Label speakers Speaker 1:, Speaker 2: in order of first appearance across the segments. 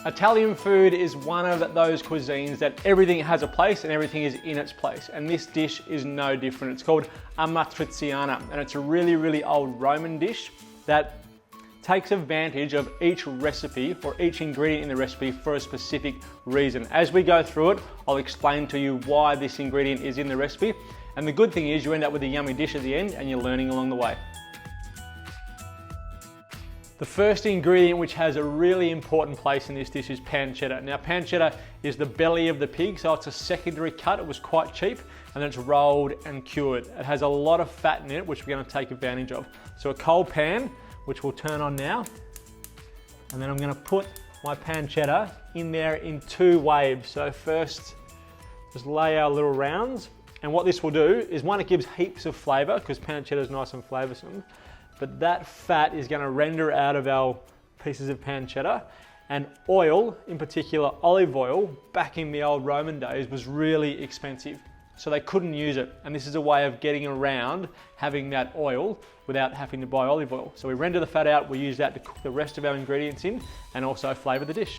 Speaker 1: Italian food is one of those cuisines that everything has a place and everything is in its place. And this dish is no different. It's called amatriciana, and it's a really, really old Roman dish that takes advantage of each recipe or each ingredient in the recipe for a specific reason. As we go through it, I'll explain to you why this ingredient is in the recipe. And the good thing is you end up with a yummy dish at the end and you're learning along the way. The first ingredient which has a really important place in this dish is pancetta. Now pancetta is the belly of the pig, so it's a secondary cut. It was quite cheap and then it's rolled and cured. It has a lot of fat in it which we're going to take advantage of. So a cold pan, which we'll turn on now, and then I'm going to put my pancetta in there in 2 waves. So first just lay our little rounds, and what this will do is, one, it gives heaps of flavour because pancetta is nice and flavoursome. But that fat is going to render out of our pieces of pancetta, and oil, in particular olive oil, back in the old Roman days was really expensive. So they couldn't use it. And this is a way of getting around having that oil without having to buy olive oil. So we render the fat out, we use that to cook the rest of our ingredients in and also flavour the dish.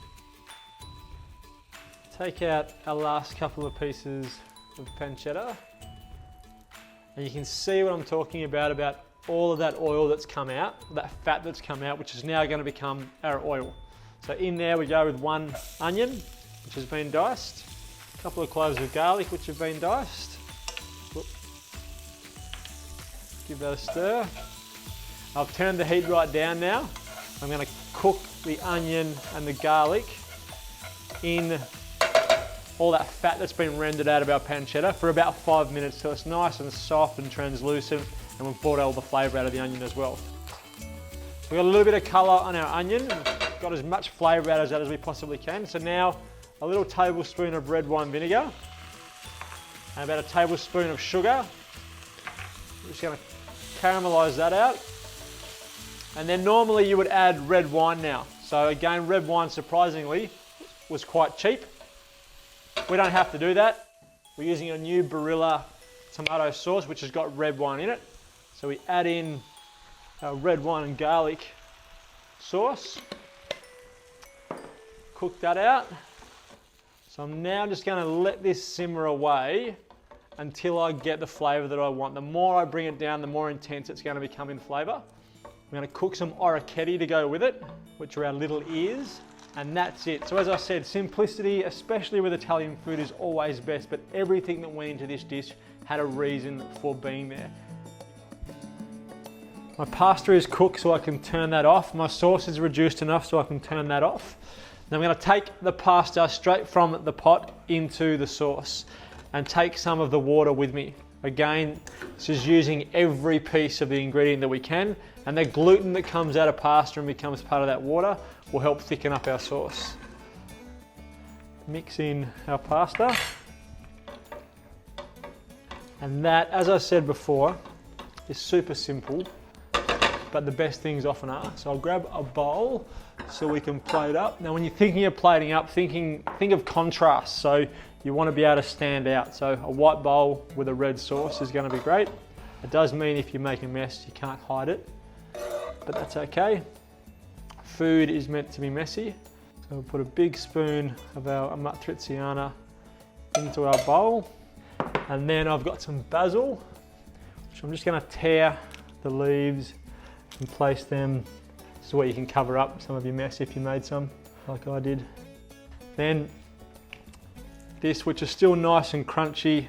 Speaker 1: Take out our last couple of pieces of pancetta. And you can see what I'm talking about all of that oil that's come out, that fat that's come out, which is now going to become our oil. So in there we go with 1 onion, which has been diced, a couple of cloves of garlic, which have been diced. Give that a stir. I've turned the heat right down now. I'm going to cook the onion and the garlic in all that fat that's been rendered out of our pancetta for about 5 minutes till it's nice and soft and translucent. And we've brought all the flavour out of the onion as well. We've got a little bit of colour on our onion. We've got as much flavour out of that as we possibly can. So now a little tablespoon of red wine vinegar and about a tablespoon of sugar. I'm just going to caramelise that out. And then normally you would add red wine now. So again, red wine surprisingly was quite cheap. We don't have to do that. We're using a new Barilla tomato sauce which has got red wine in it. So we add in our red wine and garlic sauce, cook that out. So I'm now just going to let this simmer away until I get the flavour that I want. The more I bring it down, the more intense it's going to become in flavour. I'm going to cook some orecchiette to go with it, which are our little ears, and that's it. So as I said, simplicity, especially with Italian food, is always best, but everything that went into this dish had a reason for being there. My pasta is cooked so I can turn that off. My sauce is reduced enough so I can turn that off. Now I'm going to take the pasta straight from the pot into the sauce and take some of the water with me. Again, this is using every piece of the ingredient that we can, and the gluten that comes out of pasta and becomes part of that water will help thicken up our sauce. Mix in our pasta. And that, as I said before, is super simple, but the best things often are. So I'll grab a bowl so we can plate up. Now when you're thinking of plating up, think of contrast. So you want to be able to stand out. So a white bowl with a red sauce is going to be great. It does mean if you make a mess, you can't hide it, but that's okay. Food is meant to be messy. So we'll put a big spoon of our amatriciana into our bowl. And then I've got some basil, which I'm just going to tear the leaves and place them so where you can cover up some of your mess if you made some, like I did. Then this, which is still nice and crunchy,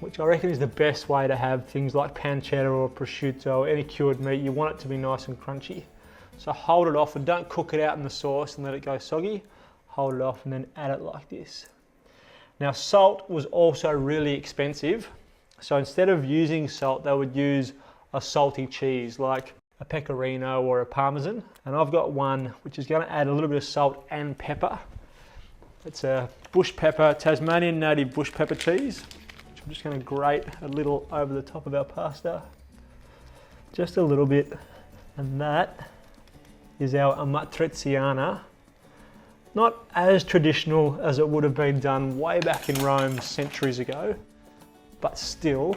Speaker 1: which I reckon is the best way to have things like pancetta or prosciutto or any cured meat. You want it to be nice and crunchy. So hold it off and don't cook it out in the sauce and let it go soggy. Hold it off and then add it like this. Now salt was also really expensive. So instead of using salt, they would use a salty cheese like a pecorino or a parmesan. And I've got one which is going to add a little bit of salt and pepper. It's a bush pepper, Tasmanian native bush pepper cheese, which I'm just going to grate a little over the top of our pasta. Just a little bit. And that is our amatriciana. Not as traditional as it would have been done way back in Rome centuries ago, but still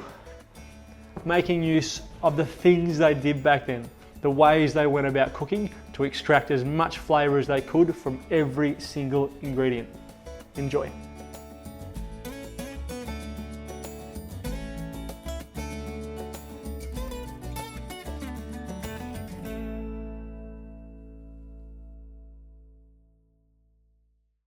Speaker 1: making use of the things they did back then, the ways they went about cooking to to extract as much flavour as they could from every single ingredient. Enjoy.